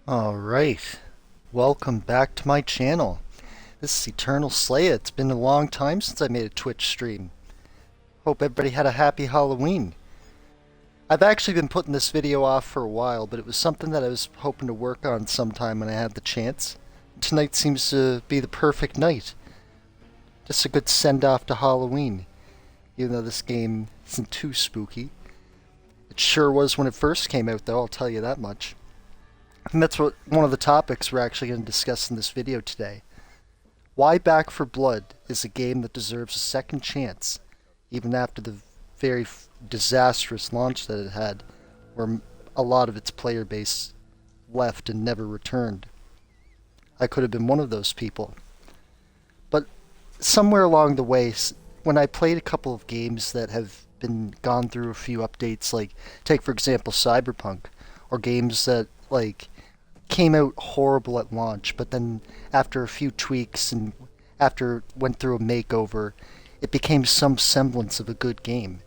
Alright, welcome back to my channel. This is Eternal Slayer. It's been a long time since I made a Twitch stream. Hope everybody had a happy Halloween. I've actually been putting this video off for a while, but it was something that I was hoping to work on sometime when I had the chance. Tonight seems to be the perfect night. Just a good send-off to Halloween. Even though this game isn't too spooky. It sure was when it first came out though, I'll tell you that much. And that's one of the topics we're actually going to discuss in this video today. Why Back for Blood is a game that deserves a second chance, even after the very disastrous launch that it had, where a lot of its player base left and never returned. I could have been one of those people. But somewhere along the way, when I played a couple of games that have been gone through a few updates, like take for example Cyberpunk, or games that came out horrible at launch, but then after a few tweaks and after it went through a makeover, it became some semblance of a good game.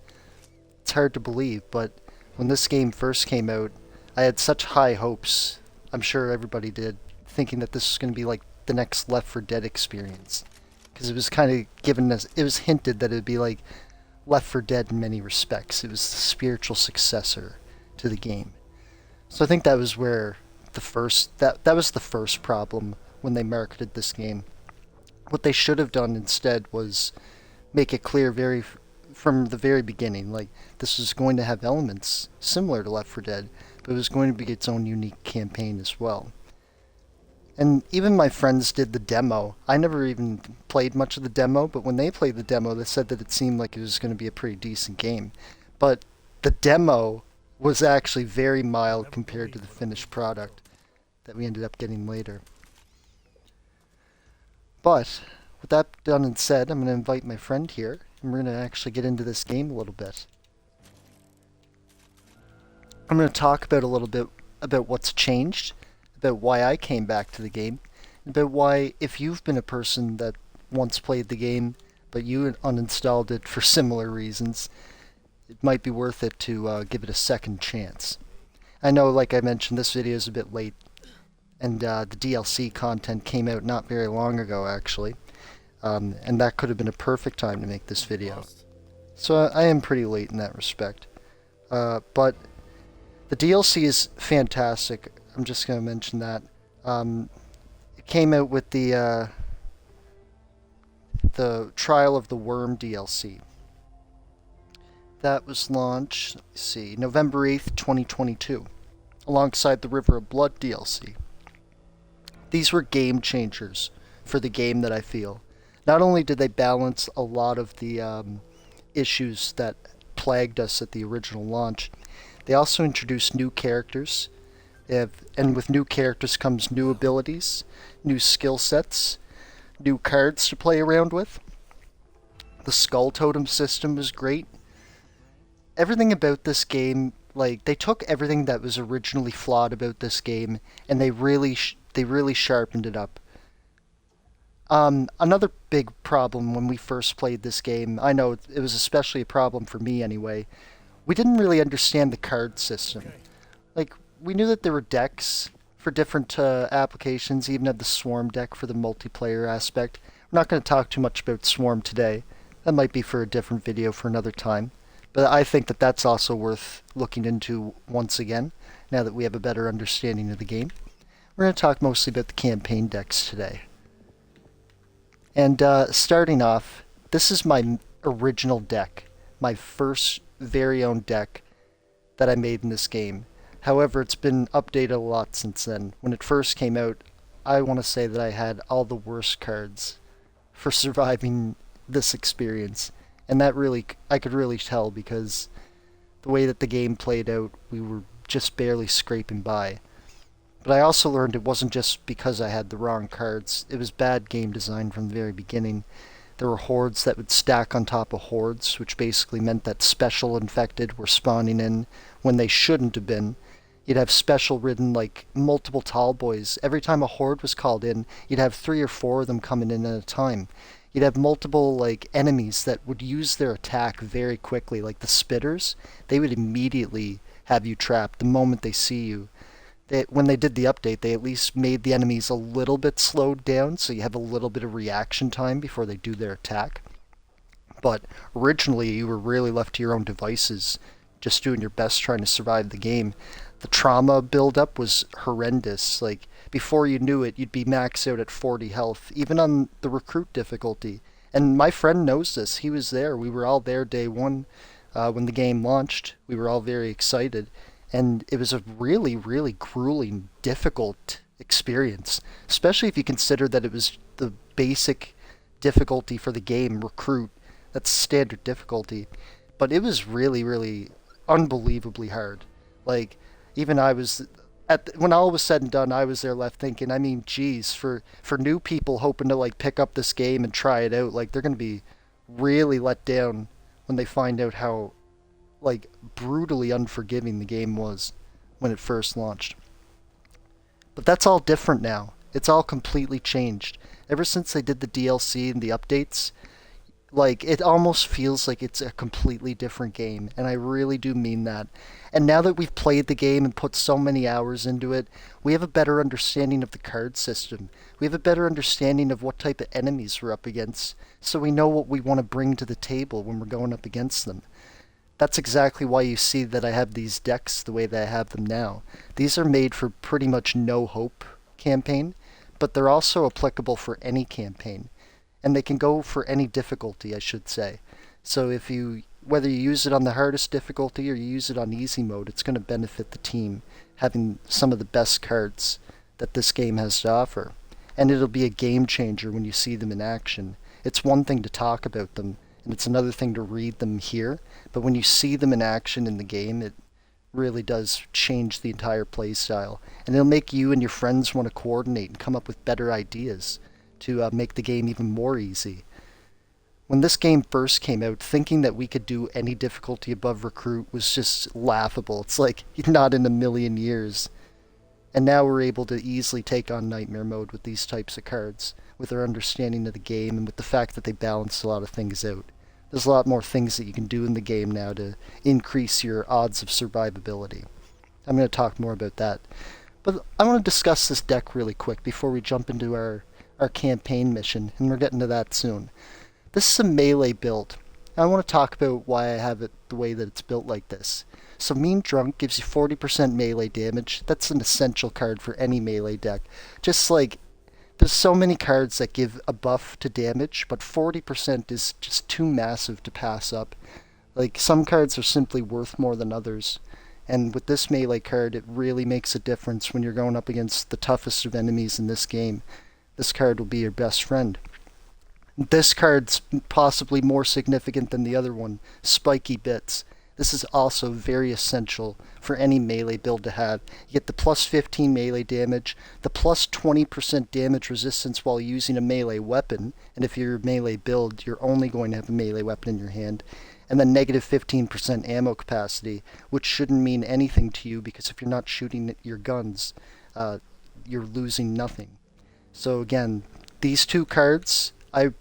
It's hard to believe, but when this game first came out, I had such high hopes. I'm sure everybody did, thinking that this was going to be like the next Left 4 Dead experience, because it was kind of given us, it was hinted that it would be like Left 4 Dead in many respects. It was the spiritual successor to the game. So I think that was where that was the first problem when they marketed this game. What they should have done instead was make it clear from the very beginning, like this was going to have elements similar to Left 4 Dead, but it was going to be its own unique campaign as well. And even my friends did the demo. I never even played much of the demo, but when they played the demo, they said that it seemed like it was going to be a pretty decent game. But the demo was actually very mild compared to the finished product that we ended up getting later. But with that done and said, I'm going to invite my friend here, and we're going to actually get into this game a little bit. I'm going to talk about a little bit about what's changed, about why I came back to the game, and about why, if you've been a person that once played the game, but you uninstalled it for similar reasons, it might be worth it to give it a second chance. I know, like I mentioned, this video is a bit late, and the DLC content came out not very long ago, actually, and that could have been a perfect time to make this video. So I am pretty late in that respect. But the DLC is fantastic. I'm just going to mention that. It came out with the Trial of the Worm DLC. That was launched, let me see, November 8th, 2022, alongside the River of Blood DLC. These were game changers for the game that I feel. Not only did they balance a lot of the issues that plagued us at the original launch, they also introduced new characters. And with new characters comes new abilities, new skill sets, new cards to play around with. The Skull Totem system was great. Everything about this game, like, they took everything that was originally flawed about this game and they really sharpened it up. Another big problem when we first played this game, I know it was especially a problem for me anyway, we didn't really understand the card system. Like, we knew that there were decks for different applications, even had the Swarm deck for the multiplayer aspect. We're not going to talk too much about Swarm today. That might be for a different video for another time. But I think that that's also worth looking into once again, now that we have a better understanding of the game. We're going to talk mostly about the campaign decks today. And starting off, this is my original deck, my first very own deck that I made in this game. However, it's been updated a lot since then. When it first came out, I want to say that I had all the worst cards for surviving this experience. And that really, I could really tell, because the way that the game played out, we were just barely scraping by. But I also learned it wasn't just because I had the wrong cards. It was bad game design from the very beginning. There were hordes that would stack on top of hordes, which basically meant that special infected were spawning in when they shouldn't have been. You'd have special ridden, like, multiple tall boys. Every time a horde was called in, you'd have 3 or 4 of them coming in at a time. You'd have multiple, like, enemies that would use their attack very quickly, like the spitters. They would immediately have you trapped the moment they see you. when they did the update, they at least made the enemies a little bit slowed down, so you have a little bit of reaction time before they do their attack. But originally, you were really left to your own devices, just doing your best trying to survive the game. The trauma buildup was horrendous. Like, before you knew it, you'd be maxed out at 40 health, even on the recruit difficulty. And my friend knows this. He was there. We were all there day one when the game launched. We were all very excited. And it was a really, really grueling, difficult experience, especially if you consider that it was the basic difficulty for the game, recruit. That's standard difficulty. But it was really, really unbelievably hard. Like, even I was when all was said and done, I was there left thinking, I mean, geez, for new people hoping to like pick up this game and try it out, like they're gonna be really let down when they find out how like brutally unforgiving the game was when it first launched. But that's all different now. It's all completely changed. Ever since they did the DLC and the updates, like it almost feels like it's a completely different game, and I really do mean that. And now that we've played the game and put so many hours into it, we have a better understanding of the card system. We have a better understanding of what type of enemies we're up against, so we know what we want to bring to the table when we're going up against them. That's exactly why you see that I have these decks the way that I have them now. These are made for pretty much no hope campaign, but they're also applicable for any campaign. And they can go for any difficulty, I should say. So if you, whether you use it on the hardest difficulty or you use it on easy mode, it's going to benefit the team having some of the best cards that this game has to offer. And it'll be a game changer when you see them in action. It's one thing to talk about them, and it's another thing to read them here, but when you see them in action in the game, it really does change the entire play style. And it'll make you and your friends want to coordinate and come up with better ideas to make the game even more easy. When this game first came out, thinking that we could do any difficulty above recruit was just laughable. It's like, not in a million years. And now we're able to easily take on Nightmare Mode with these types of cards, with our understanding of the game and with the fact that they balance a lot of things out. There's a lot more things that you can do in the game now to increase your odds of survivability. I'm going to talk more about that. But I want to discuss this deck really quick before we jump into our campaign mission, and we're getting to that soon. This is a melee build. I want to talk about why I have it the way that it's built like this. So Mean Drunk gives you 40% melee damage. That's an essential card for any melee deck. Just like, there's so many cards that give a buff to damage, but 40% is just too massive to pass up. Like, some cards are simply worth more than others. And with this melee card, it really makes a difference when you're going up against the toughest of enemies in this game. This card will be your best friend. This card's possibly more significant than the other one, Spiky Bits. This is also very essential for any melee build to have. You get the plus 15 melee damage, the plus 20% damage resistance while using a melee weapon, and if you're a melee build, you're only going to have a melee weapon in your hand, and then negative 15% ammo capacity, which shouldn't mean anything to you because if you're not shooting your guns, you're losing nothing. So again, these two cards, I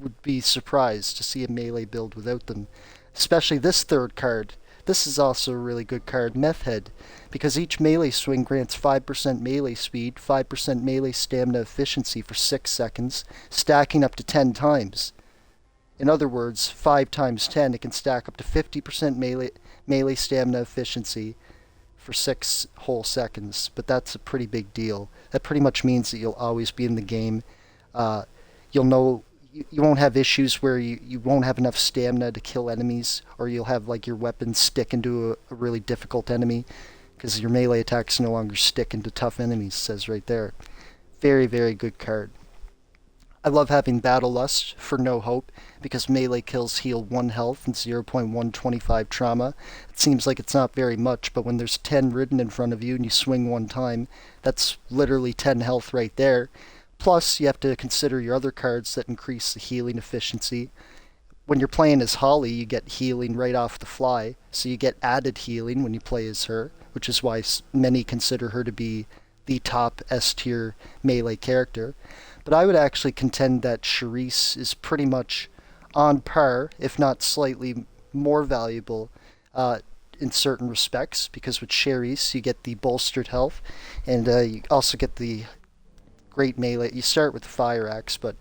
would be surprised to see a melee build without them. Especially this third card. This is also a really good card, Meth Head, because each melee swing grants 5% melee speed, 5% melee stamina efficiency for 6 seconds, stacking up to 10 times. In other words, 5 times 10, it can stack up to 50% melee stamina efficiency for 6 whole seconds, but that's a pretty big deal. That pretty much means that you'll always be in the game. You'll know you won't have issues where you won't have enough stamina to kill enemies, or you'll have like your weapons stick into a really difficult enemy, because your melee attacks no longer stick into tough enemies, it says right there. Very, very good card. I love having Battle Lust for no hope, because melee kills heal 1 health and 0.125 trauma. It seems like it's not very much, but when there's 10 ridden in front of you and you swing 1 time, that's literally 10 health right there. Plus, you have to consider your other cards that increase the healing efficiency. When you're playing as Holly, you get healing right off the fly, so you get added healing when you play as her, which is why many consider her to be the top S-tier melee character. But I would actually contend that Charisse is pretty much on par, if not slightly more valuable. in certain respects, because with Sherry's you get the bolstered health, and you also get the great melee. You start with the fire axe, but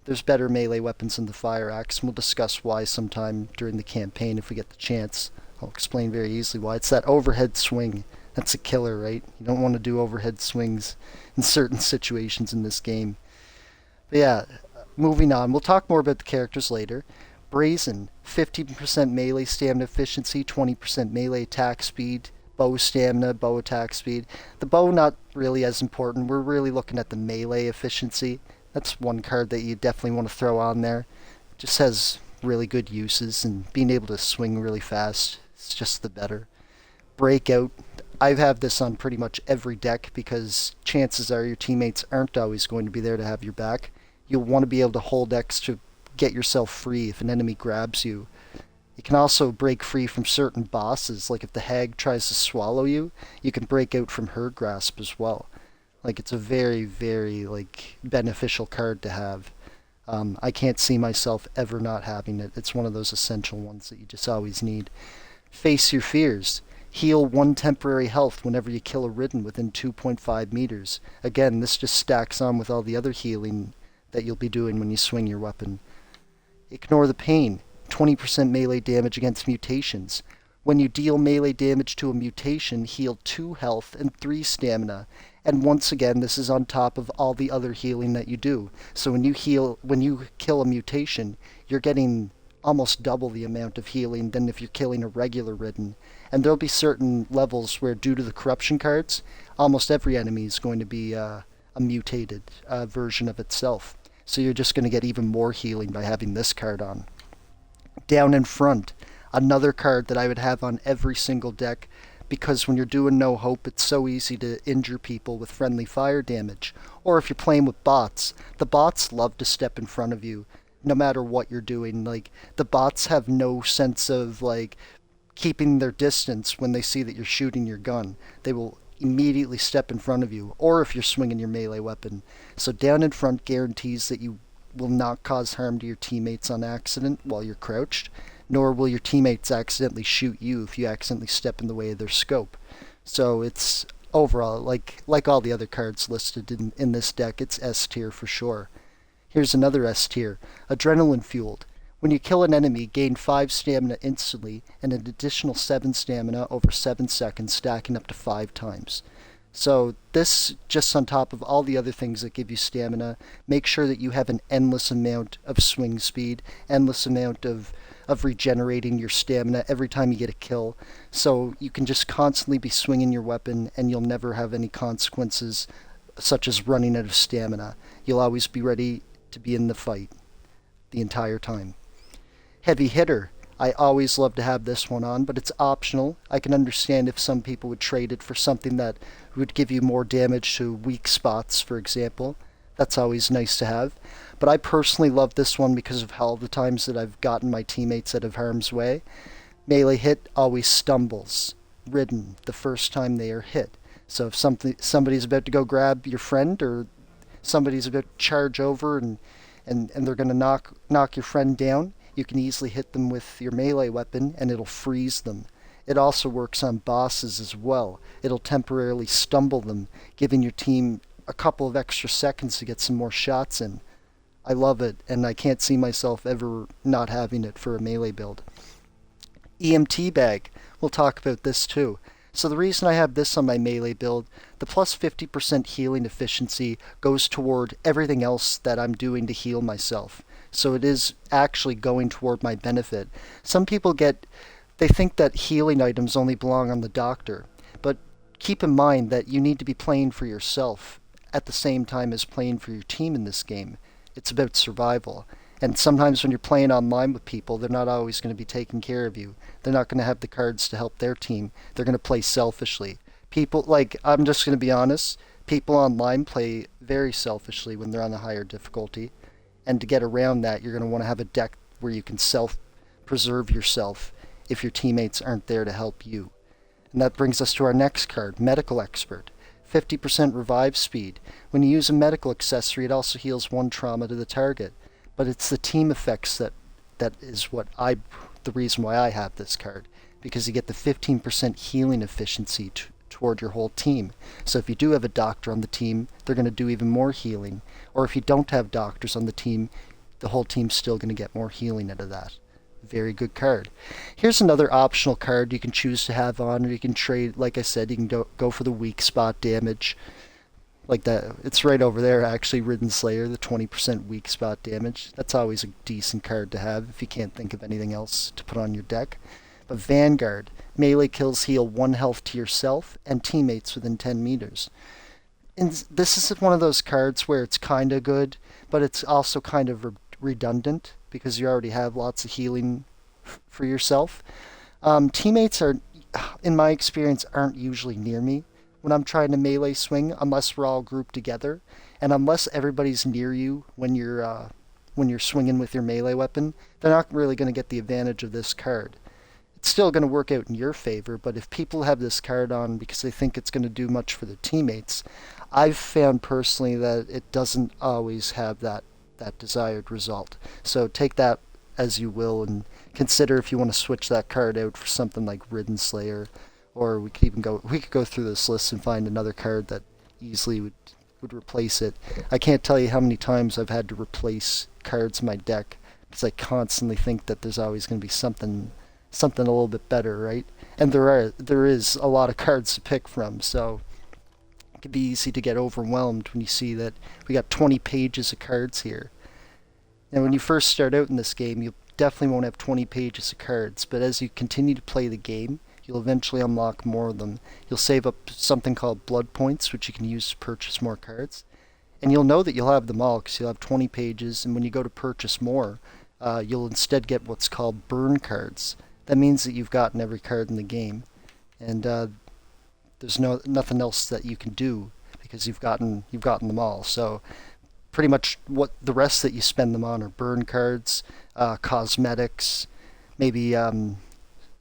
there's better melee weapons than the fire axe, and we'll discuss why sometime during the campaign if we get the chance. I'll explain very easily why. It's that overhead swing. That's a killer, right? You don't want to do overhead swings in certain situations in this game. But yeah, moving on. We'll talk more about the characters later. Brazen, 15% melee stamina efficiency, 20% melee attack speed, bow stamina, bow attack speed. The bow not really as important. We're really looking at the melee efficiency. That's one card that you definitely want to throw on there. It just has really good uses, and being able to swing really fast is just the better. Breakout. I have this on pretty much every deck because chances are your teammates aren't always going to be there to have your back. You'll want to be able to hold X to get yourself free if an enemy grabs you. You can also break free from certain bosses, like if the hag tries to swallow you, you can break out from her grasp as well. Like, it's a very, very, beneficial card to have. I can't see myself ever not having it. It's one of those essential ones that you just always need. Face your fears. Heal 1 temporary health whenever you kill a ridden within 2.5 meters. Again, this just stacks on with all the other healing that you'll be doing when you swing your weapon. Ignore the pain. 20% melee damage against mutations. When you deal melee damage to a mutation, heal 2 health and 3 stamina. And once again, this is on top of all the other healing that you do. So when you kill a mutation, you're getting almost double the amount of healing than if you're killing a regular ridden. And there'll be certain levels where, due to the corruption cards, almost every enemy is going to be a mutated version of itself. So you're just going to get even more healing by having this card on. Down in front, another card that I would have on every single deck, because when you're doing no hope, it's so easy to injure people with friendly fire damage. Or if you're playing with bots, the bots love to step in front of you no matter what you're doing. Like, the bots have no sense of keeping their distance when they see that you're shooting your gun. They will immediately step in front of you, or if you're swinging your melee weapon. So down in front guarantees that you will not cause harm to your teammates on accident while you're crouched, nor will your teammates accidentally shoot you if you accidentally step in the way of their scope. So it's overall, like all the other cards listed in this deck, it's S tier for sure. Here's another S tier, Adrenaline Fueled. When you kill an enemy, gain 5 stamina instantly and an additional 7 stamina over 7 seconds, stacking up to 5 times. So this, just on top of all the other things that give you stamina, make sure that you have an endless amount of swing speed, endless amount of regenerating your stamina every time you get a kill. So you can just constantly be swinging your weapon and you'll never have any consequences such as running out of stamina. You'll always be ready to be in the fight the entire time. Heavy Hitter. I always love to have this one on, but it's optional. I can understand if some people would trade it for something that would give you more damage to weak spots, for example. That's always nice to have. But I personally love this one because of all the times that I've gotten my teammates out of harm's way. Melee hit always stumbles, ridden, the first time they are hit. So if somebody's about to go grab your friend, or somebody's about to charge over and they're going to knock your friend down, you can easily hit them with your melee weapon and it'll freeze them. It also works on bosses as well. It'll temporarily stumble them, giving your team a couple of extra seconds to get some more shots in. I love it, and I can't see myself ever not having it for a melee build. EMT Bag. We'll talk about this too. So the reason I have this on my melee build, the plus 50% healing efficiency goes toward everything else that I'm doing to heal myself. So it is actually going toward my benefit. Some people they think that healing items only belong on the doctor, but keep in mind that you need to be playing for yourself at the same time as playing for your team in this game. It's about survival. And sometimes when you're playing online with people, they're not always going to be taking care of you. They're not going to have the cards to help their team. They're going to play selfishly. People, I'm just going to be honest, people online play very selfishly when they're on a higher difficulty. And to get around that, you're going to want to have a deck where you can self-preserve yourself if your teammates aren't there to help you. And that brings us to our next card, Medical Expert. 50% revive speed. When you use a medical accessory, it also heals 1 trauma to the target. But it's the team effects that is the reason why I have this card. because you get the 15% healing efficiency toward your whole team. So if you do have a doctor on the team, they're going to do even more healing. Or if you don't have doctors on the team, the whole team's still going to get more healing out of that. Very good card. Here's another optional card you can choose to have on, or you can trade. Like I said, you can go for the weak spot damage. Like that, it's right over there actually, Ridden Slayer, the 20% weak spot damage. That's always a decent card to have if you can't think of anything else to put on your deck. But Vanguard, melee kills heal 1 health to yourself and teammates within 10 meters. And this is one of those cards where it's kind of good, but it's also kind of redundant because you already have lots of healing for yourself. Teammates are, in my experience, aren't usually near me when I'm trying to melee swing, unless we're all grouped together, and unless everybody's near you when you're swinging with your melee weapon, they're not really going to get the advantage of this card. It's still going to work out in your favor, but if people have this card on because they think it's going to do much for their teammates, I've found personally that it doesn't always have that desired result. So take that as you will and consider if you want to switch that card out for something like Ridden Slayer, or we could go through this list and find another card that easily would replace it. I can't tell you how many times I've had to replace cards in my deck because I constantly think that there's always going to be something a little bit better, right? And there is a lot of cards to pick from, so it can be easy to get overwhelmed when you see that we got 20 pages of cards here. And when you first start out in this game, you definitely won't have 20 pages of cards, but as you continue to play the game, you'll eventually unlock more of them. You'll save up something called blood points, which you can use to purchase more cards. And you'll know that you'll have them all because you'll have 20 pages, and when you go to purchase more, you'll instead get what's called burn cards. That means that you've gotten every card in the game, and there's nothing else that you can do because you've gotten them all. So pretty much what the rest that you spend them on are burn cards, cosmetics, maybe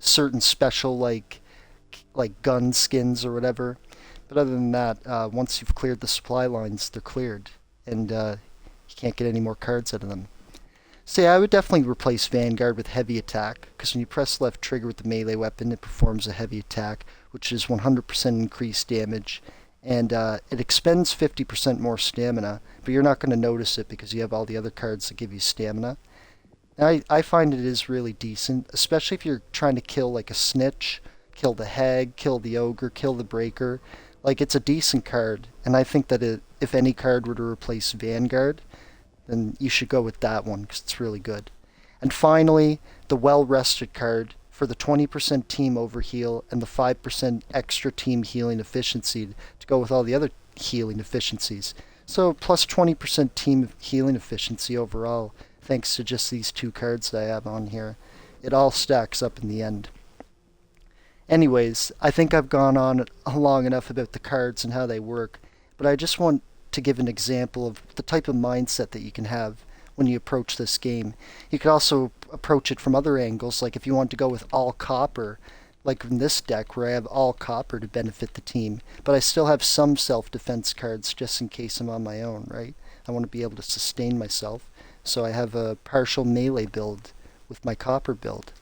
certain special like gun skins or whatever. But other than that, once you've cleared the supply lines, they're cleared, and you can't get any more cards out of them. So yeah, I would definitely replace Vanguard with heavy attack, because when you press left trigger with the melee weapon, it performs a heavy attack, which is 100% increased damage, and it expends 50% more stamina, but you're not going to notice it because you have all the other cards that give you stamina. And I find it is really decent, especially if you're trying to kill like a snitch, kill the hag, kill the ogre, kill the breaker. Like, it's a decent card, and I think that if any card were to replace Vanguard, then you should go with that one because it's really good. And finally, the well-rested card for the 20% team overheal and the 5% extra team healing efficiency to go with all the other healing efficiencies. So plus 20% team healing efficiency overall, thanks to just these two cards that I have on here. It all stacks up in the end. Anyways, I think I've gone on long enough about the cards and how they work, but I just want to give an example of the type of mindset that you can have when you approach this game. You could also approach it from other angles, like if you want to go with all copper, like in this deck where I have all copper to benefit the team, but I still have some self-defense cards just in case I'm on my own, right? I want to be able to sustain myself, so I have a partial melee build with my copper build.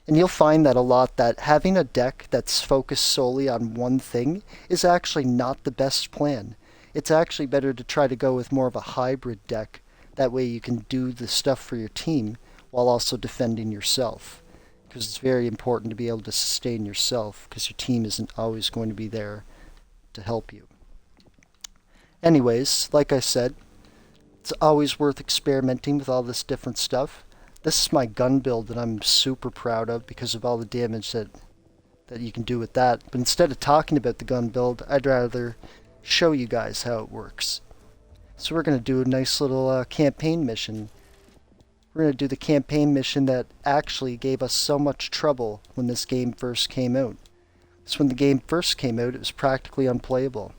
And you'll find that a lot, that having a deck that's focused solely on one thing is actually not the best plan. It's actually better to try to go with more of a hybrid deck. That way you can do the stuff for your team while also defending yourself. Because it's very important to be able to sustain yourself, because your team isn't always going to be there to help you. Anyways, like I said, it's always worth experimenting with all this different stuff. This is my gun build that I'm super proud of because of all the damage that you can do with that. But instead of talking about the gun build, I'd rather show you guys how it works. So we're going to do a nice little campaign mission. We're going to do the campaign mission that actually gave us so much trouble when this game first came out. So when the game first came out, it was practically unplayable.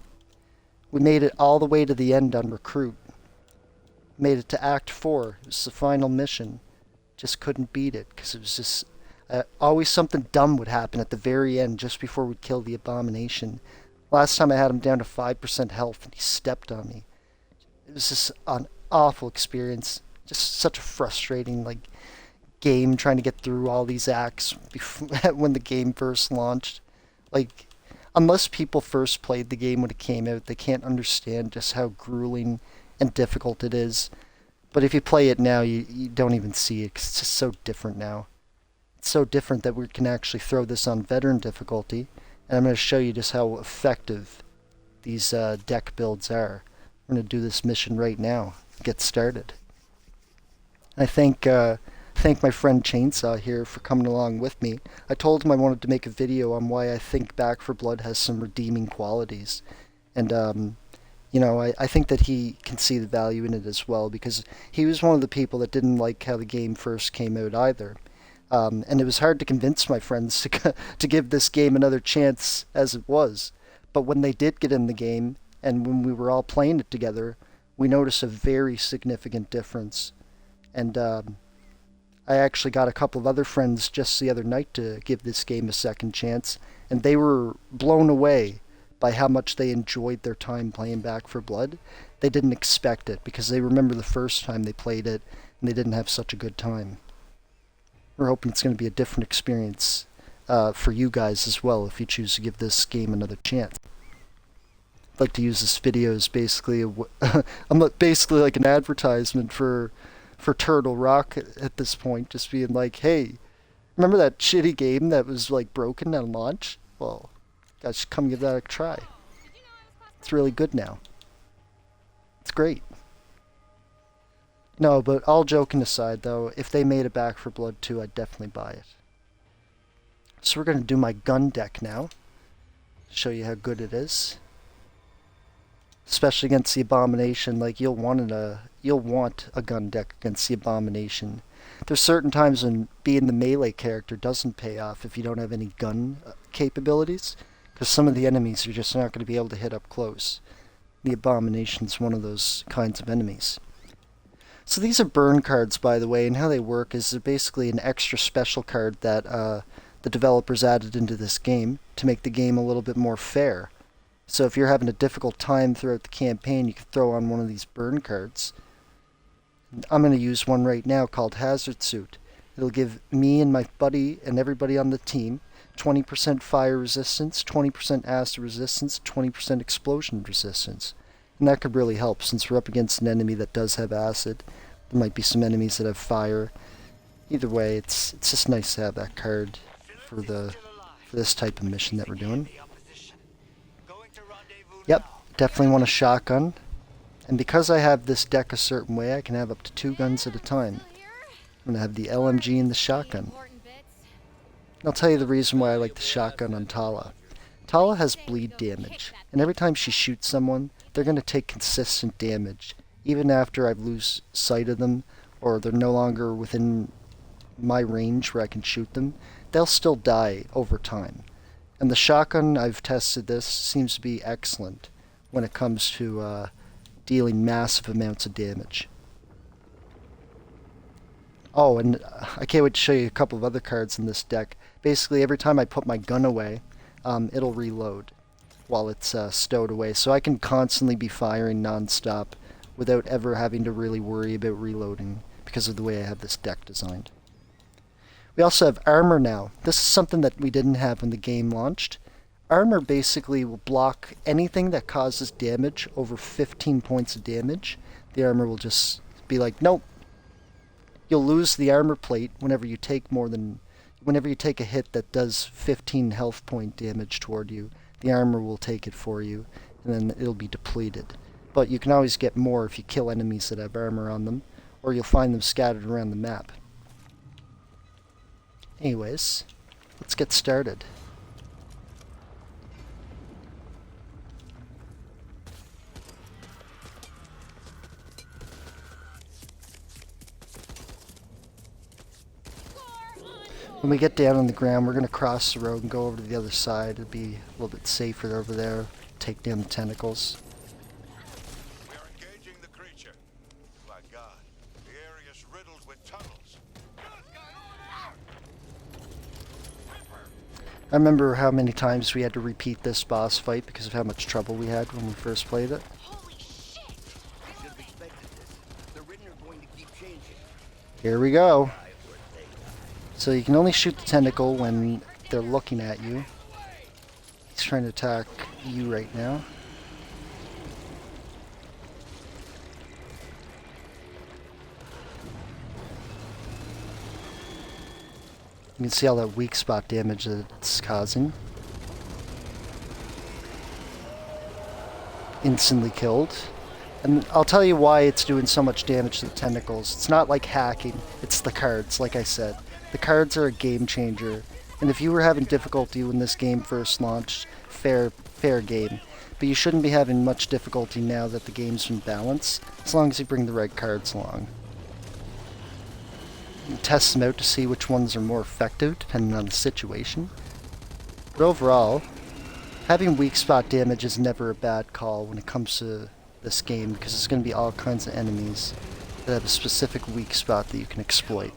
We made it all the way to the end on Recruit. Made it to Act 4. It was the final mission. Just couldn't beat it because it was just always something dumb would happen at the very end just before we kill the abomination. Last time I had him down to 5% health and he stepped on me. It was just an awful experience. Just such a frustrating game trying to get through all these acts when the game first launched. Like, unless people first played the game when it came out, they can't understand just how grueling and difficult it is. But if you play it now, you don't even see it 'cause it's just so different now. It's so different that we can actually throw this on veteran difficulty, and I'm going to show you just how effective these deck builds are. We're going to do this mission right now. Get started. I thank my friend Chainsaw here for coming along with me. I told him I wanted to make a video on why I think Back 4 Blood has some redeeming qualities. And, you know, I think that he can see the value in it as well, because he was one of the people that didn't like how the game first came out either. And it was hard to convince my friends to give this game another chance as it was. But when they did get in the game, and when we were all playing it together, we noticed a very significant difference. And I actually got a couple of other friends just the other night to give this game a second chance, and they were blown away by how much they enjoyed their time playing Back 4 Blood. They didn't expect it, because they remember the first time they played it, and they didn't have such a good time. We're hoping it's going to be a different experience for you guys as well, if you choose to give this game another chance. I'd like to use this video as basically I'm basically like an advertisement for Turtle Rock at this point, just being like, hey, remember that shitty game that was like broken at launch? Well, guys should come give that a try. It's really good now. It's great. No, but all joking aside though, if they made a Back 4 Blood 2, I'd definitely buy it. So we're going to do my gun deck now. Show you how good it is. Especially against the Abomination, like you'll want a gun deck against the Abomination. There's certain times when being the melee character doesn't pay off if you don't have any gun capabilities, because some of the enemies you're just not going to be able to hit up close. The Abomination's one of those kinds of enemies. So these are burn cards, by the way, and how they work is they're basically an extra special card that the developers added into this game to make the game a little bit more fair. So if you're having a difficult time throughout the campaign, you can throw on one of these burn cards. I'm going to use one right now called Hazard Suit. It'll give me and my buddy and everybody on the team 20% fire resistance, 20% acid resistance, 20% explosion resistance. And that could really help since we're up against an enemy that does have acid. There might be some enemies that have fire. Either way, it's just nice to have that card for this type of mission that we're doing. Yep, definitely want a shotgun. And because I have this deck a certain way, I can have up to 2 guns at a time. I'm going to have the LMG and the shotgun. And I'll tell you the reason why I like the shotgun on Tala. Tala has bleed damage, and every time she shoots someone, they're going to take consistent damage, even after I lose sight of them, or they're no longer within my range where I can shoot them. They'll still die over time. And the shotgun, I've tested this, seems to be excellent when it comes to dealing massive amounts of damage. Oh, and I can't wait to show you a couple of other cards in this deck. Basically, every time I put my gun away, it'll reload while it's stowed away. So I can constantly be firing non-stop without ever having to really worry about reloading because of the way I have this deck designed. We also have armor now. This is something that we didn't have when the game launched. Armor basically will block anything that causes damage over 15 points of damage. The armor will just be like, nope. You'll lose the armor plate whenever you take a hit that does 15 health point damage toward you. The armor will take it for you, and then it'll be depleted. But you can always get more if you kill enemies that have armor on them, or you'll find them scattered around the map. Anyways, let's get started. When we get down on the ground, we're going to cross the road and go over to the other side. It'll be a little bit safer over there. Take down the tentacles. We are engaging the creature. My God, the area is riddled with tunnels. I remember how many times we had to repeat this boss fight because of how much trouble we had when we first played it. Holy shit! I should have expected this. The Ridden are going to keep changing. Here we go. So you can only shoot the tentacle when they're looking at you. He's trying to attack you right now. You can see all that weak spot damage that it's causing. Instantly killed. And I'll tell you why it's doing so much damage to the tentacles. It's not like hacking, it's the cards, like I said. The cards are a game changer. And if you were having difficulty when this game first launched, fair game. But you shouldn't be having much difficulty now that the game's in balance, as long as you bring the right cards along. You test them out to see which ones are more effective, depending on the situation. But overall, having weak spot damage is never a bad call when it comes to this game, because there's going to be all kinds of enemies that have a specific weak spot that you can exploit.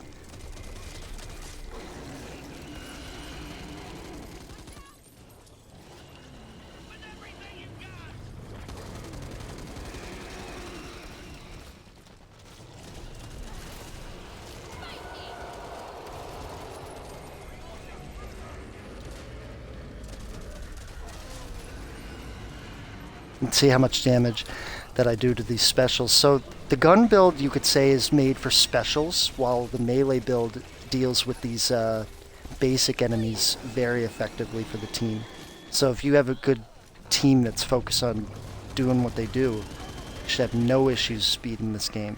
And see how much damage that I do to these specials. So the gun build, you could say, is made for specials, while the melee build deals with these basic enemies very effectively for the team. So if you have a good team that's focused on doing what they do, you should have no issues speeding this game.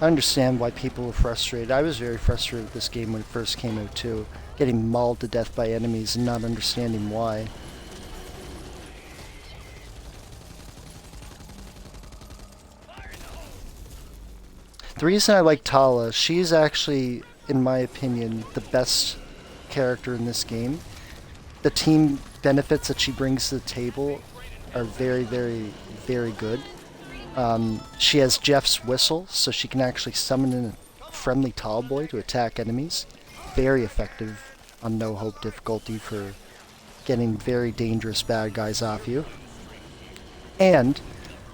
I understand why people were frustrated. I was very frustrated with this game when it first came out too. Getting mauled to death by enemies and not understanding why. The reason I like Tala, she's actually, in my opinion, the best character in this game. The team benefits that she brings to the table are very, very, very good. She has Jeff's whistle, so she can actually summon in a friendly tall boy to attack enemies. Very effective on no hope difficulty for getting very dangerous bad guys off you. And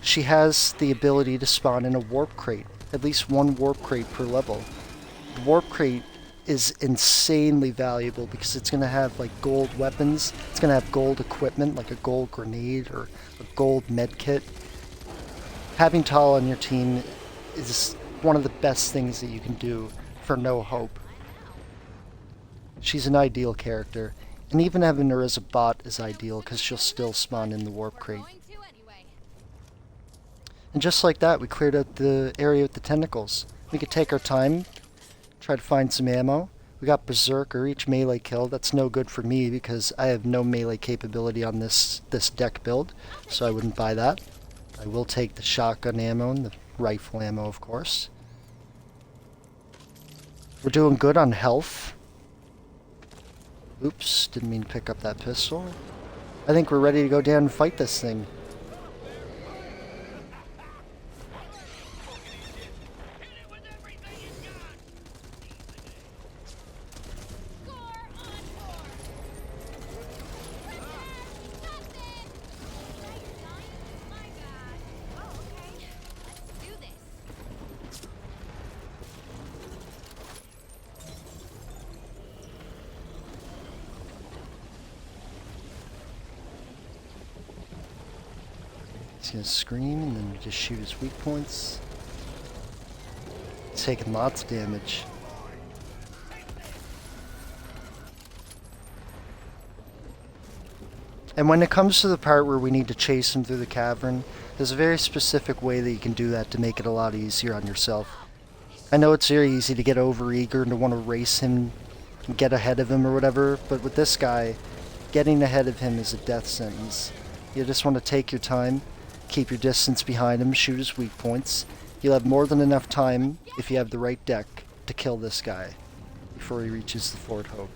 she has the ability to spawn in a warp crate. At least one warp crate per level. The warp crate is insanely valuable because it's going to have like gold weapons, it's going to have gold equipment like a gold grenade or a gold med kit. Having Tala on your team is one of the best things that you can do for no hope. She's an ideal character, and even having her as a bot is ideal because she'll still spawn in the warp crate. And just like that, we cleared out the area with the tentacles. We could take our time, try to find some ammo. We got Berserker, each melee kill. That's no good for me because I have no melee capability on this deck build, so I wouldn't buy that. I will take the shotgun ammo and the rifle ammo, of course. We're doing good on health. Oops, didn't mean to pick up that pistol. I think we're ready to go down and fight this thing. He's gonna scream and then just shoot his weak points. He's taking lots of damage. And when it comes to the part where we need to chase him through the cavern, there's a very specific way that you can do that to make it a lot easier on yourself. I know it's very easy to get overeager and to want to race him and get ahead of him or whatever, but with this guy, getting ahead of him is a death sentence. You just want to take your time, keep your distance behind him, shoot his weak points. You'll have more than enough time, if you have the right deck, to kill this guy before he reaches the Fort Hope.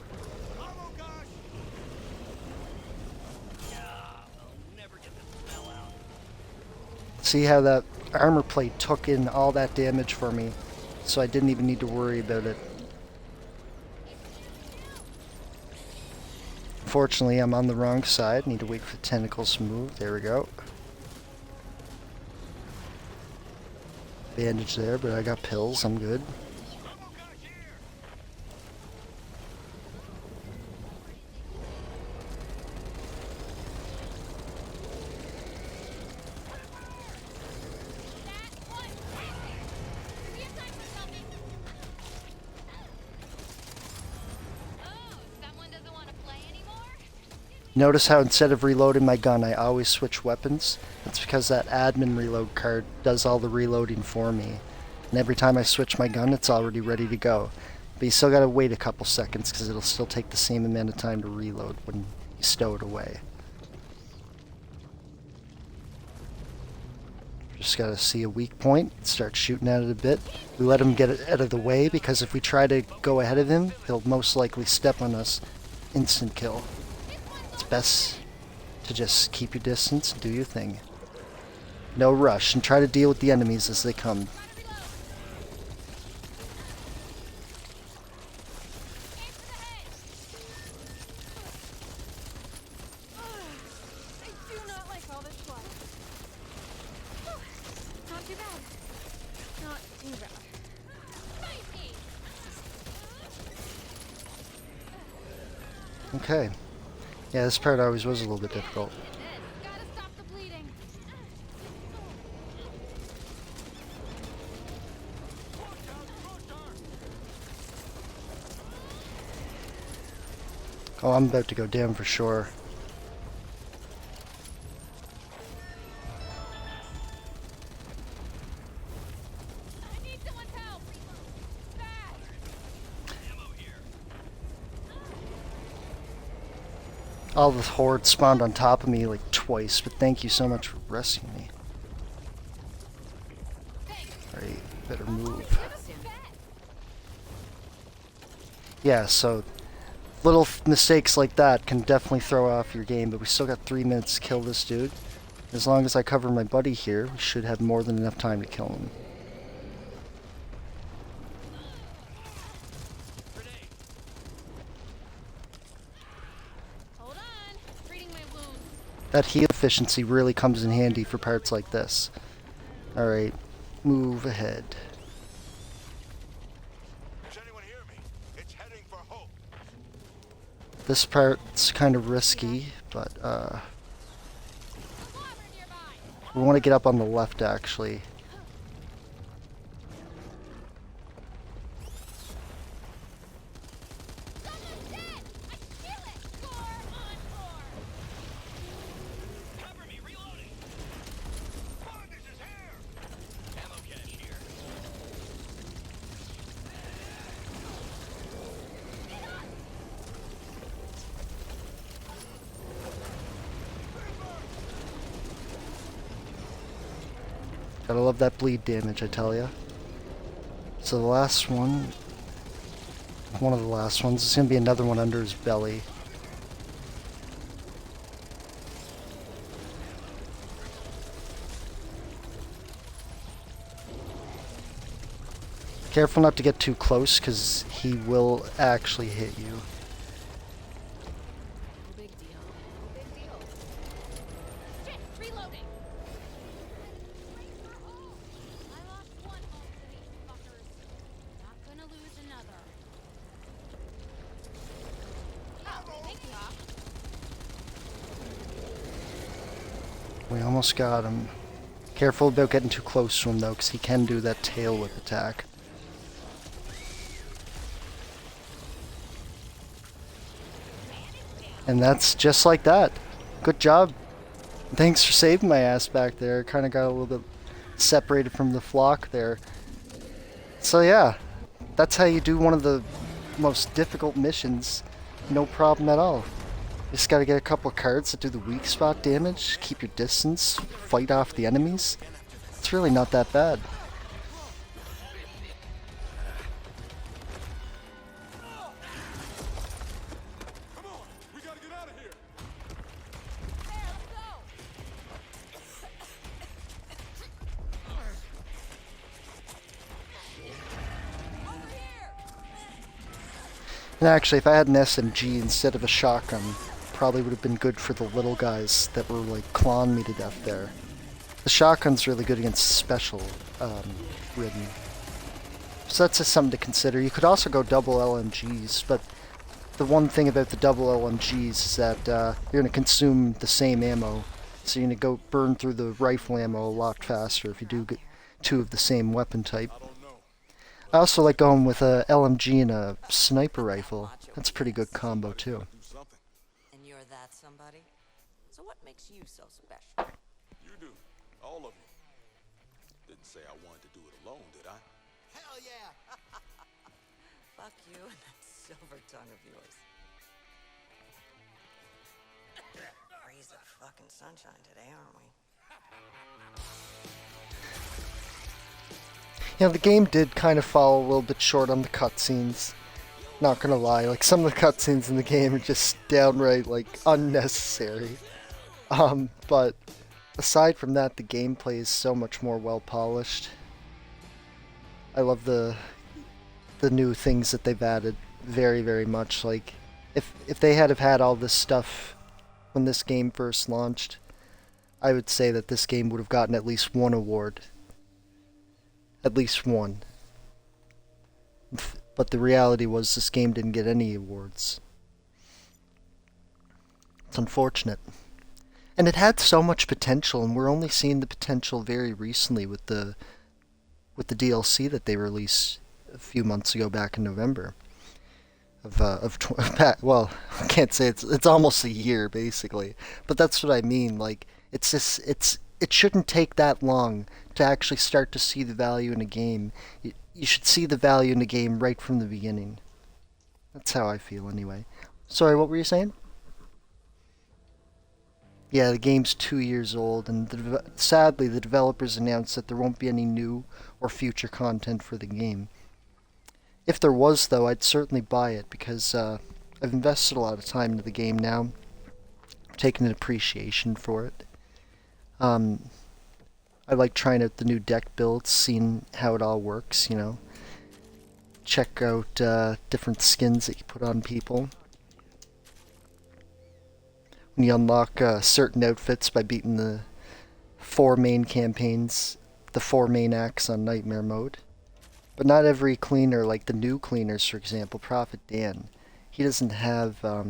See how that armor plate took in all that damage for me, so I didn't even need to worry about it. Unfortunately, I'm on the wrong side. Need to wait for the tentacles to move. There we go. bandage there, but I got pills. I'm good. Notice how instead of reloading my gun, I always switch weapons? That's because that admin reload card does all the reloading for me. And every time I switch my gun, it's already ready to go. But you still gotta wait a couple seconds because it'll still take the same amount of time to reload when you stow it away. Just gotta see a weak point, start shooting at it a bit. We let him get it out of the way because if we try to go ahead of him, he'll most likely step on us. Instant kill. It's best to just keep your distance and do your thing. No rush, and try to deal with the enemies as they come. Okay. Yeah, this part always was a little bit difficult. Oh, I'm about to go down for sure. All the horde spawned on top of me like twice, but thank you so much for rescuing me. Alright, better move. Yeah, so little mistakes like that can definitely throw off your game, but we still got 3 minutes to kill this dude. As long as I cover my buddy here, we should have more than enough time to kill him. That heal efficiency really comes in handy for parts like this. Alright, move ahead. Does anyone hear me? It's heading for Hope. This part's kind of risky, but we want to get up on the left actually. Gotta love that bleed damage, I tell ya. So the last one, one of the last ones, is gonna be another one under his belly. Careful not to get too close, because he will actually hit you. We almost got him. Careful about getting too close to him though, because he can do that tail whip attack. And that's just like that. Good job. Thanks for saving my ass back there. Kind of got a little bit separated from the flock there. So yeah, that's how you do one of the most difficult missions. No problem at all. Just gotta get a couple of cards that do the weak spot damage, keep your distance, fight off the enemies. It's really not that bad. Come on, we gotta get out of here. And actually, if I had an SMG instead of a shotgun, probably would have been good for the little guys that were like clawing me to death there. The shotgun's really good against special ridden. So that's just something to consider. You could also go double LMGs, but the one thing about the double LMGs is that you're going to consume the same ammo. So you're going to go burn through the rifle ammo a lot faster if you do get two of the same weapon type. I also like going with a LMG and a sniper rifle. That's a pretty good combo too. And you're that somebody? So what makes you so special? You do. All of you. Didn't say I wanted to do it alone, did I? Hell yeah! Fuck you and that silver tongue of yours. Raise the fucking sunshine today, aren't we? You know, the game did kind of fall a little bit short on the cutscenes. Not gonna lie, like some of the cutscenes in the game are just downright like unnecessary. But aside from that, the gameplay is so much more well polished. I love the new things that they've added very, very much. Like if they had have had all this stuff when this game first launched, I would say that this game would have gotten at least one award. At least one. But the reality was this game didn't get any awards. It's unfortunate. And it had so much potential, and we're only seeing the potential very recently with the DLC that they released a few months ago back in November. Well, I can't say it's almost a year basically, but that's what I mean. Like it shouldn't take that long to actually start to see the value in a game. You should see the value in a game right from the beginning. That's how I feel anyway. Sorry, what were you saying? Yeah, the game's 2 years old, and sadly the developers announced that there won't be any new or future content for the game. If there was, though, I'd certainly buy it, because I've invested a lot of time into the game now. I've taken an appreciation for it. I like trying out the new deck builds, seeing how it all works, you know. Check out different skins that you put on people. When you unlock certain outfits by beating the 4 main campaigns, the 4 main acts on Nightmare mode. But not every cleaner, like the new cleaners, for example, Prophet Dan, he doesn't have, I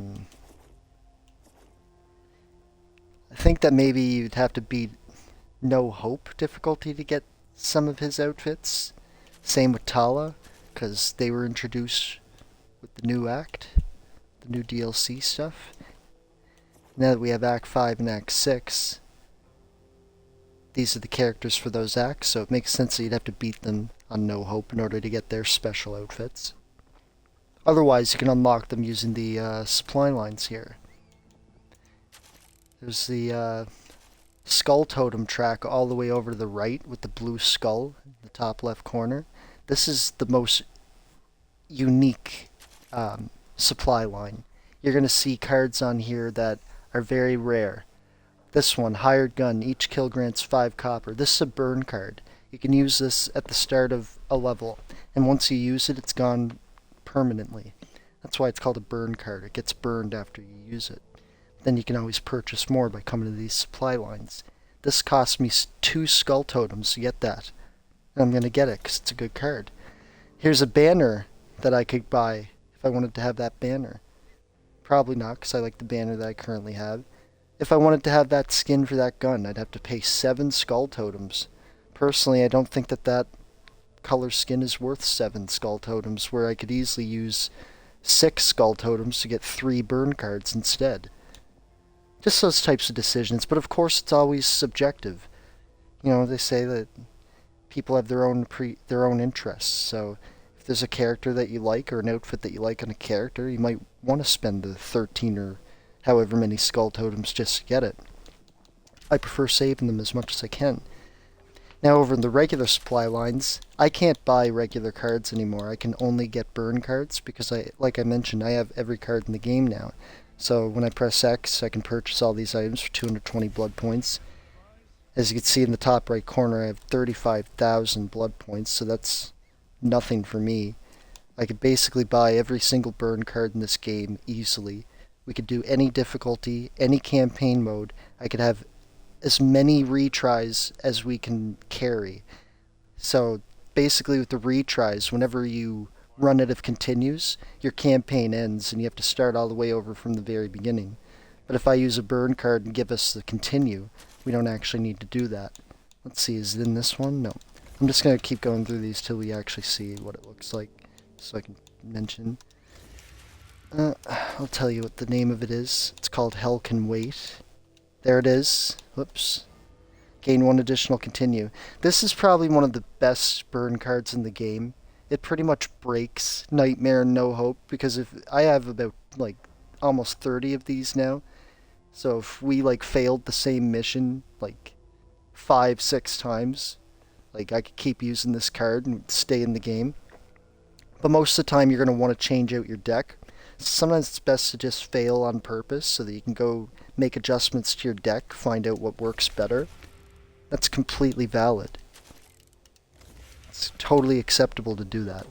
think that maybe you'd have to beat No Hope difficulty to get some of his outfits. Same with Tala, because they were introduced with the new act, the new DLC stuff. Now that we have Act 5 and Act 6, these are the characters for those acts, so it makes sense that you'd have to beat them on No Hope in order to get their special outfits. Otherwise, you can unlock them using the supply lines here. There's the skull totem track all the way over to the right with the blue skull in the top left corner. This is the most unique supply line. You're going to see cards on here that are very rare. This one, Hired Gun, each kill grants 5 copper. This is a burn card. You can use this at the start of a level, and once you use it, it's gone permanently. That's why it's called a burn card. It gets burned after you use it. Then you can always purchase more by coming to these supply lines. This cost me 2 skull totems to get that. And I'm going to get it because it's a good card. Here's a banner that I could buy if I wanted to have that banner. Probably not, because I like the banner that I currently have. If I wanted to have that skin for that gun, I'd have to pay 7 skull totems. Personally, I don't think that color skin is worth 7 skull totems, where I could easily use 6 skull totems to get 3 burn cards instead. Just those types of decisions, but of course it's always subjective. You know, they say that people have their own interests, so if there's a character that you like or an outfit that you like on a character, you might want to spend the 13 or however many skull totems just to get it. I prefer saving them as much as I can. Now over in the regular supply lines, I can't buy regular cards anymore. I can only get burn cards because like I mentioned, I have every card in the game now. So when I press X, I can purchase all these items for 220 blood points. As you can see in the top right corner, I have 35,000 blood points, so that's nothing for me. I could basically buy every single burn card in this game easily. We could do any difficulty, any campaign mode. I could have as many retries as we can carry. So basically, with the retries, whenever you run out of continues, your campaign ends and you have to start all the way over from the very beginning. But if I use a burn card and give us the continue, we don't actually need to do that. Let's see, is it in this one? No. I'm just going to keep going through these till we actually see what it looks like, so I can mention. I'll tell you what the name of it is. It's called Hell Can Wait. There it is. Whoops. Gain 1 additional continue. This is probably one of the best burn cards in the game. It pretty much breaks Nightmare and No Hope, because if I have about like almost 30 of these now. So if we like failed the same mission like 5-6 times, like I could keep using this card and stay in the game. But most of the time you're going to want to change out your deck. Sometimes it's best to just fail on purpose so that you can go make adjustments to your deck, find out what works better. That's completely valid. It's totally acceptable to do that.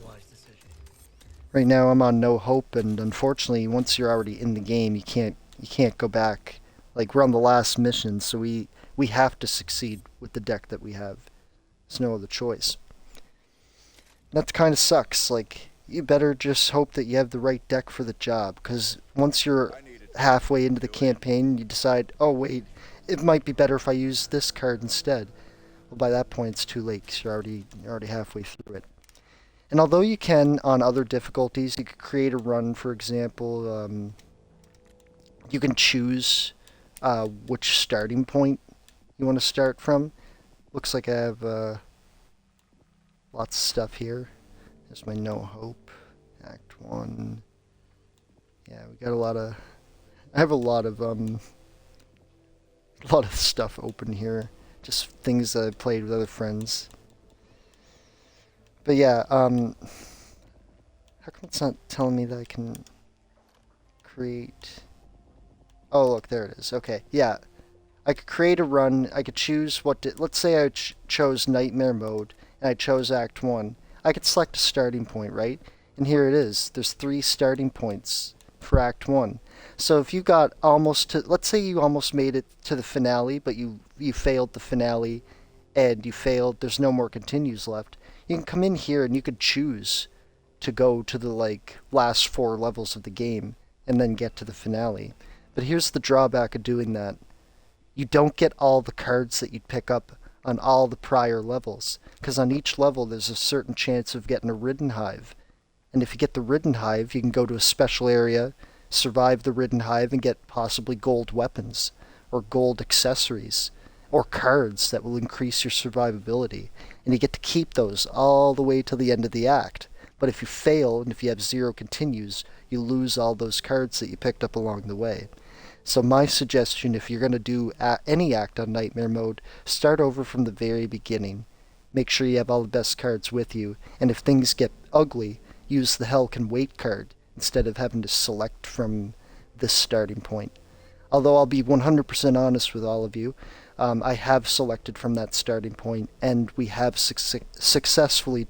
Right now I'm on No Hope, and unfortunately once you're already in the game you can't go back. Like, we're on the last mission, so we have to succeed with the deck that we have. There's no other choice. That kind of sucks. Like, you better just hope that you have the right deck for the job, because once you're halfway into the campaign, you decide, oh wait, it might be better if I use this card instead. Well, by that point it's too late, because you're already halfway through it. And although you can, on other difficulties, you could create a run, for example, you can choose which starting point you want to start from. Looks like I have lots of stuff here. There's my No Hope, Act 1. Yeah, we got a lot of... I have a lot of stuff open here. Just things that I've played with other friends. But yeah, how come it's not telling me that I can create... Oh, look, there it is. Okay, yeah. I could create a run. I could choose what to... Let's say I chose Nightmare Mode, and I chose Act 1. I could select a starting point, right? And here it is. There's 3 starting points for Act 1. So if you got almost to... Let's say you almost made it to the finale, but you failed the finale, and you failed... There's no more continues left. You can come in here, and you could choose to go to the, like, last 4 levels of the game, and then get to the finale. But here's the drawback of doing that. You don't get all the cards that you'd pick up on all the prior levels, because on each level there's a certain chance of getting a Ridden Hive. And if you get the Ridden Hive, you can go to a special area, survive the Ridden Hive, and get possibly gold weapons, or gold accessories, or cards that will increase your survivability. And you get to keep those all the way to the end of the act. But if you fail, and if you have 0 continues, you lose all those cards that you picked up along the way. So my suggestion, if you're going to do any act on Nightmare Mode, start over from the very beginning. Make sure you have all the best cards with you, and if things get ugly, use the Hell Can Wait card instead of having to select from this starting point. Although I'll be 100% honest with all of you, I have selected from that starting point, and we have successfully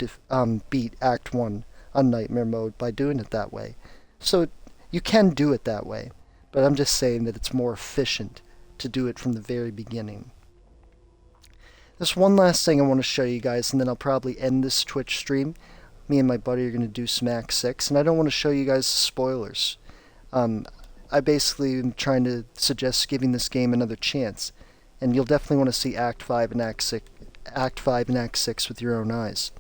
beat Act 1 on Nightmare Mode by doing it that way. So you can do it that way. But I'm just saying that it's more efficient to do it from the very beginning. There's one last thing I want to show you guys, and then I'll probably end this Twitch stream. Me and my buddy are going to do some Act 6, and I don't want to show you guys spoilers. I basically am trying to suggest giving this game another chance, and you'll definitely want to see Act 5 and Act 6 with your own eyes.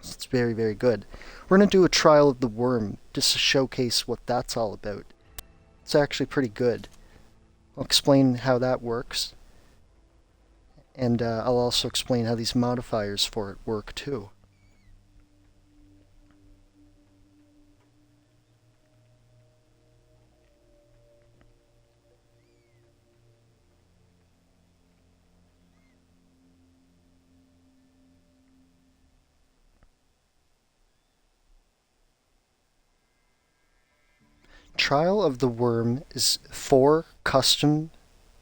So it's very, very good. We're going to do a Trial of the Worm, just to showcase what that's all about. It's actually pretty good. I'll explain how that works. And I'll also explain how these modifiers for it work too. Trial of the Worm is 4 custom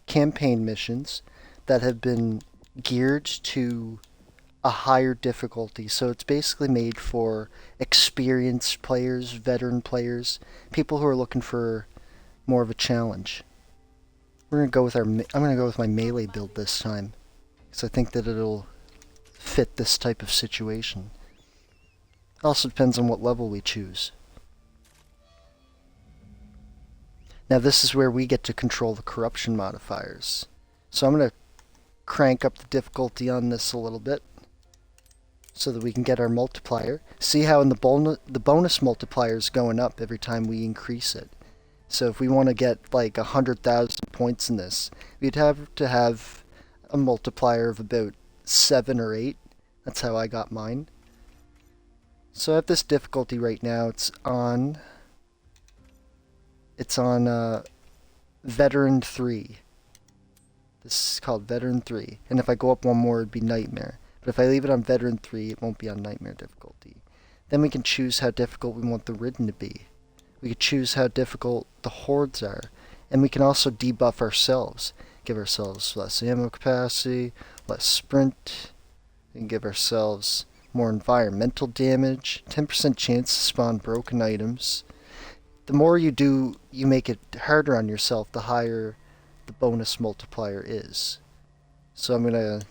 campaign missions that have been geared to a higher difficulty. So it's basically made for experienced players, veteran players, people who are looking for more of a challenge. We're gonna go with I'm gonna go with my melee build this time, because I think that it'll fit this type of situation. Also depends on what level we choose. Now this is where we get to control the corruption modifiers. So I'm gonna crank up the difficulty on this a little bit, so that we can get our multiplier. See how in the bonus multiplier is going up every time we increase it. So if we want to get like 100,000 points in this, we'd have to have a multiplier of about 7 or 8. That's how I got mine. So I have this difficulty right now. It's on Veteran 3. This is called Veteran 3. And if I go up one more, it'd be Nightmare. But if I leave it on Veteran 3, it won't be on Nightmare difficulty. Then we can choose how difficult we want the Ridden to be. We could choose how difficult the hordes are. And we can also debuff ourselves. Give ourselves less ammo capacity, less sprint. We can give ourselves more environmental damage, 10% chance to spawn broken items. The more you do, you make it harder on yourself, the higher the bonus multiplier is. So I'm going to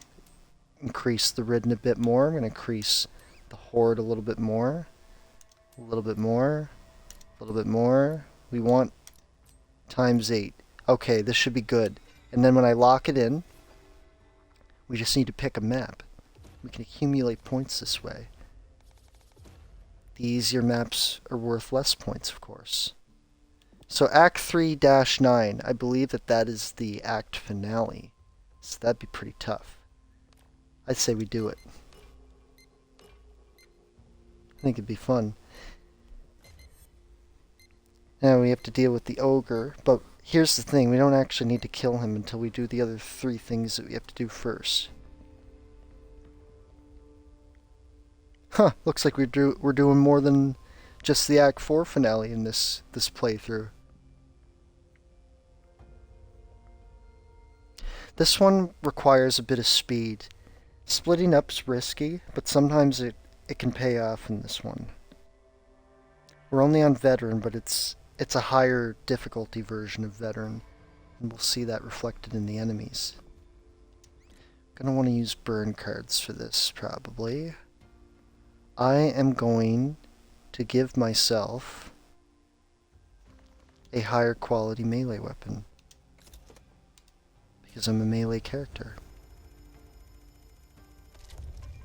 increase the Ridden a bit more. I'm going to increase the horde a little bit more. A little bit more. A little bit more. We want times 8. Okay, this should be good. And then when I lock it in, we just need to pick a map. We can accumulate points this way. The easier maps are worth less points, of course. So Act 3-9, I believe that is the act finale. So that'd be pretty tough. I'd say we do it. I think it'd be fun. Now we have to deal with the ogre, but here's the thing, we don't actually need to kill him until we do the other 3 things that we have to do first. Huh, looks like we're doing more than just the Act 4 finale in this playthrough. This one requires a bit of speed. Splitting up's risky, but sometimes it can pay off in this one. We're only on Veteran, but it's a higher difficulty version of Veteran, and we'll see that reflected in the enemies. Gonna want to use burn cards for this, probably. I am going to give myself a higher quality melee weapon, because I'm a melee character.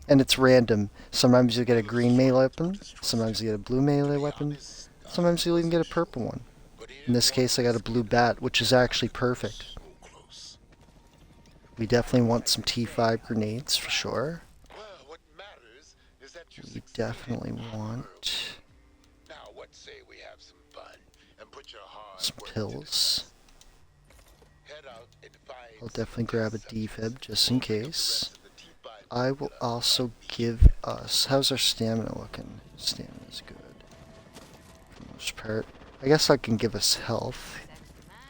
And it's random. Sometimes you get a green melee weapon, sometimes you get a blue melee weapon, sometimes you'll even get a purple one. In this case I got a blue bat, which is actually perfect. We definitely want some T5 grenades for sure. We definitely want some pills. I'll definitely grab a defib just in case. I will also give us... How's our stamina looking? Stamina's good. For the most part. I guess I can give us health.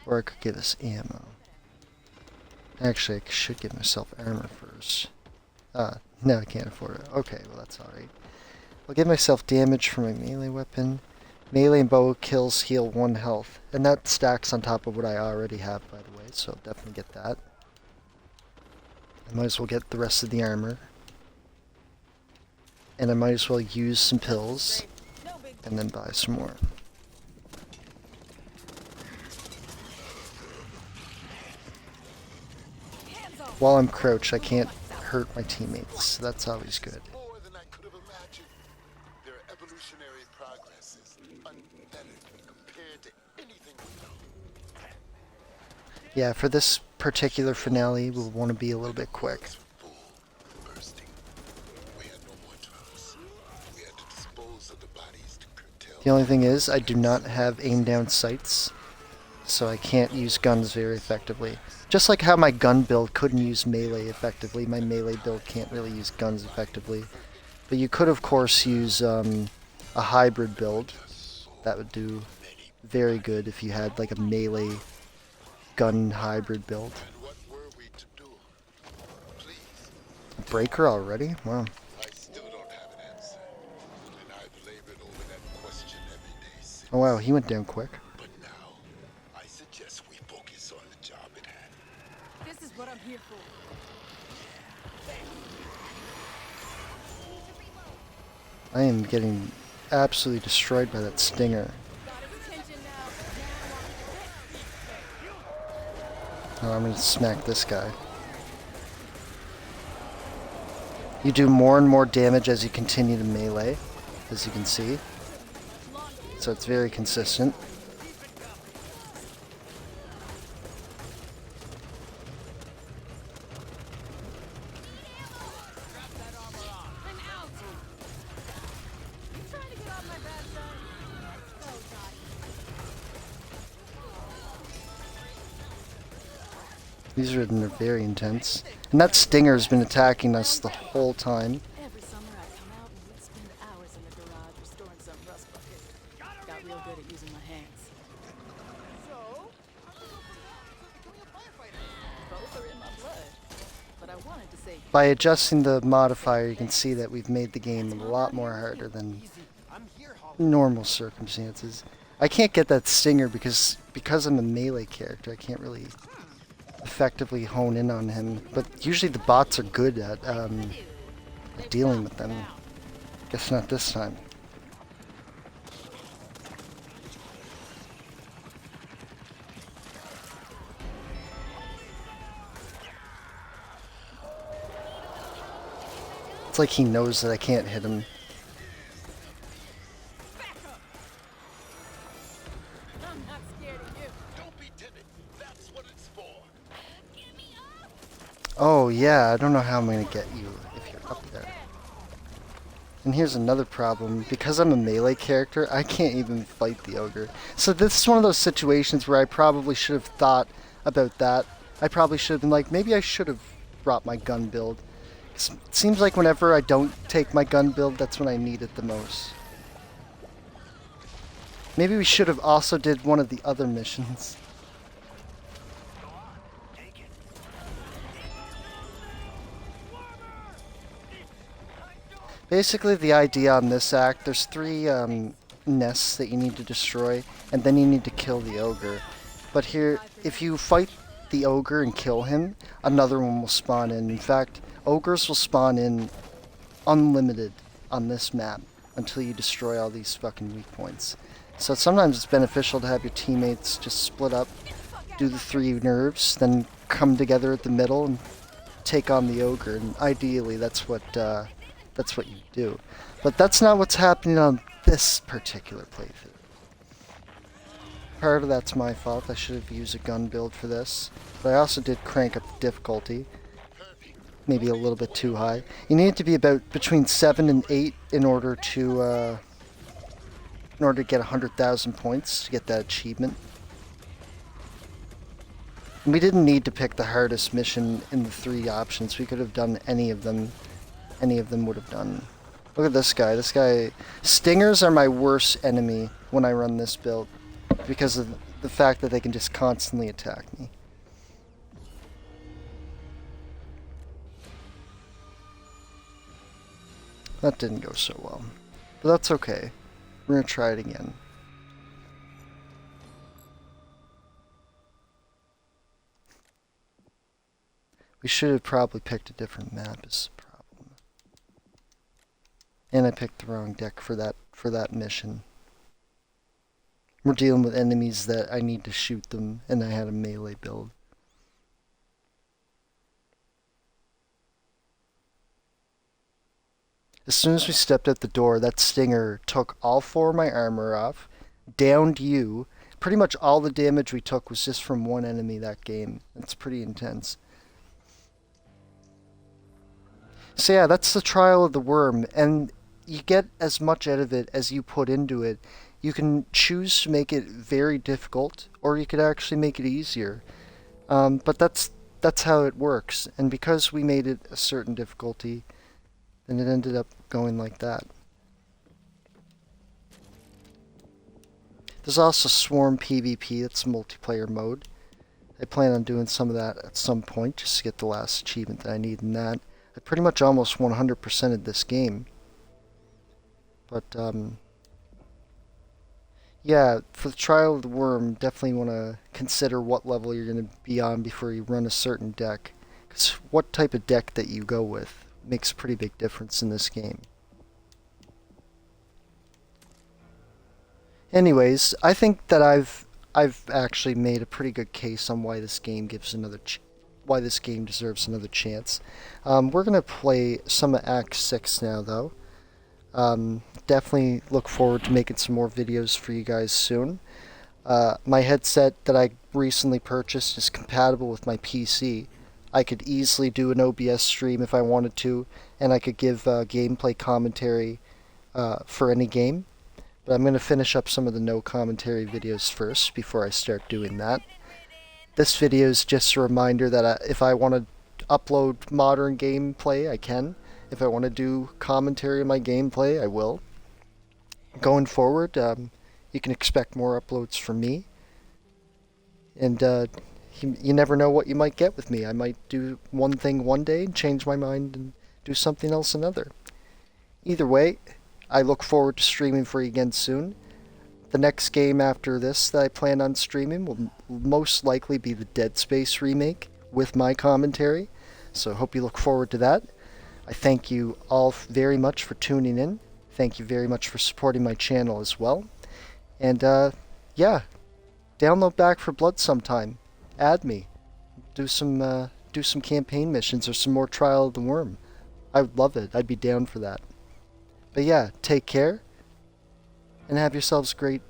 Or I could give us ammo. Actually, I should give myself armor first. No, I can't afford it. Okay, well that's alright. I'll give myself damage for my melee weapon. Melee and bow kills heal 1 health. And that stacks on top of what I already have, by the way, so I'll definitely get that. I might as well get the rest of the armor. And I might as well use some pills. And then buy some more. While I'm crouched, I can't hurt my teammates, so that's always good. Yeah, for this particular finale, we'll want to be a little bit quick. The only thing is, I do not have aim down sights, so I can't use guns very effectively. Just like how my gun build couldn't use melee effectively, my melee build can't really use guns effectively. But you could, of course, use a hybrid build. That would do very good if you had like a melee gun hybrid build. A breaker already? Wow. Oh wow, he went down quick. I am getting absolutely destroyed by that stinger. Oh, I'm gonna smack this guy. You do more and more damage as you continue to melee, as you can see. So it's very consistent. These are very intense. And that stinger's been attacking us the whole time. Every summer I'd come out and we'd spend hours in the garage restoring some rust bucket. Got real good at using my hands. Both are in my blood. But I wanted to say By adjusting the modifier, you can see that we've made the game a lot more harder than normal circumstances. I can't get that stinger because I'm a melee character. I can't really effectively hone in on him. But usually the bots are good at dealing with them. Guess not this time. It's like he knows that I can't hit him. I'm not scared of you. Don't be timid. That's what it's for. Oh yeah, I don't know how I'm gonna get you if you're up there. And here's another problem. Because I'm a melee character, I can't even fight the ogre. So this is one of those situations where I probably should have thought about that. I probably should have been like, maybe I should have brought my gun build. It seems like whenever I don't take my gun build, that's when I need it the most. Maybe we should have also did one of the other missions. Basically, the idea on this act, there's 3 nests that you need to destroy, and then you need to kill the ogre. But here, if you fight the ogre and kill him, another one will spawn in. In fact, ogres will spawn in unlimited on this map until you destroy all these fucking weak points. So sometimes it's beneficial to have your teammates just split up, do the 3 nerves, then come together at the middle and take on the ogre. And ideally, that's what you do. But that's not what's happening on this particular playthrough. Part of that's my fault. I should have used a gun build for this. But I also did crank up the difficulty. Maybe a little bit too high. You need it to be about between 7 and 8 in order to get 100,000 points to get that achievement. And we didn't need to pick the hardest mission in the 3 options. We could have done any of them. Any of them would have done. Look at this guy. This guy... Stingers are my worst enemy when I run this build. Because of the fact that they can just constantly attack me. That didn't go so well. But that's okay. We're gonna try it again. We should have probably picked a different map is the problem. And I picked the wrong deck for that mission. We're dealing with enemies that I need to shoot them, and I had a melee build. As soon as we stepped out the door, that stinger took all 4 of my armor off, downed you. Pretty much all the damage we took was just from one enemy that game. It's pretty intense. So yeah, that's the trial of the worm, and you get as much out of it as you put into it. You can choose to make it very difficult, or you could actually make it easier. But that's how it works, and because we made it a certain difficulty, then it ended up going like that. There's also Swarm PvP, that's multiplayer mode. I plan on doing some of that at some point, just to get the last achievement that I need in that. I pretty much almost 100%ed this game. But, yeah, for the Trial of the Worm, definitely want to consider what level you're going to be on before you run a certain deck. Because what type of deck that you go with makes a pretty big difference in this game. Anyways, I think that I've actually made a pretty good case on why this game why this game deserves another chance. We're gonna play some of Act 6 now, though. Definitely look forward to making some more videos for you guys soon. My headset that I recently purchased is compatible with my PC. I could easily do an OBS stream if I wanted to, and I could give gameplay commentary for any game. But I'm going to finish up some of the no commentary videos first before I start doing that. This video is just a reminder that if I want to upload modern gameplay, I can. If I want to do commentary on my gameplay, I will. Going forward, you can expect more uploads from me. And you never know what you might get with me. I might do one thing one day, change my mind, and do something else another. Either way, I look forward to streaming for you again soon. The next game after this that I plan on streaming will most likely be the Dead Space remake with my commentary, so hope you look forward to that. I thank you all very much for tuning in. Thank you very much for supporting my channel as well. And yeah, download Back for Blood sometime. Add me. Do some campaign missions or some more Trial of the Worm. I would love it. I'd be down for that. But yeah, take care, and have yourselves a great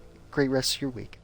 rest of your week.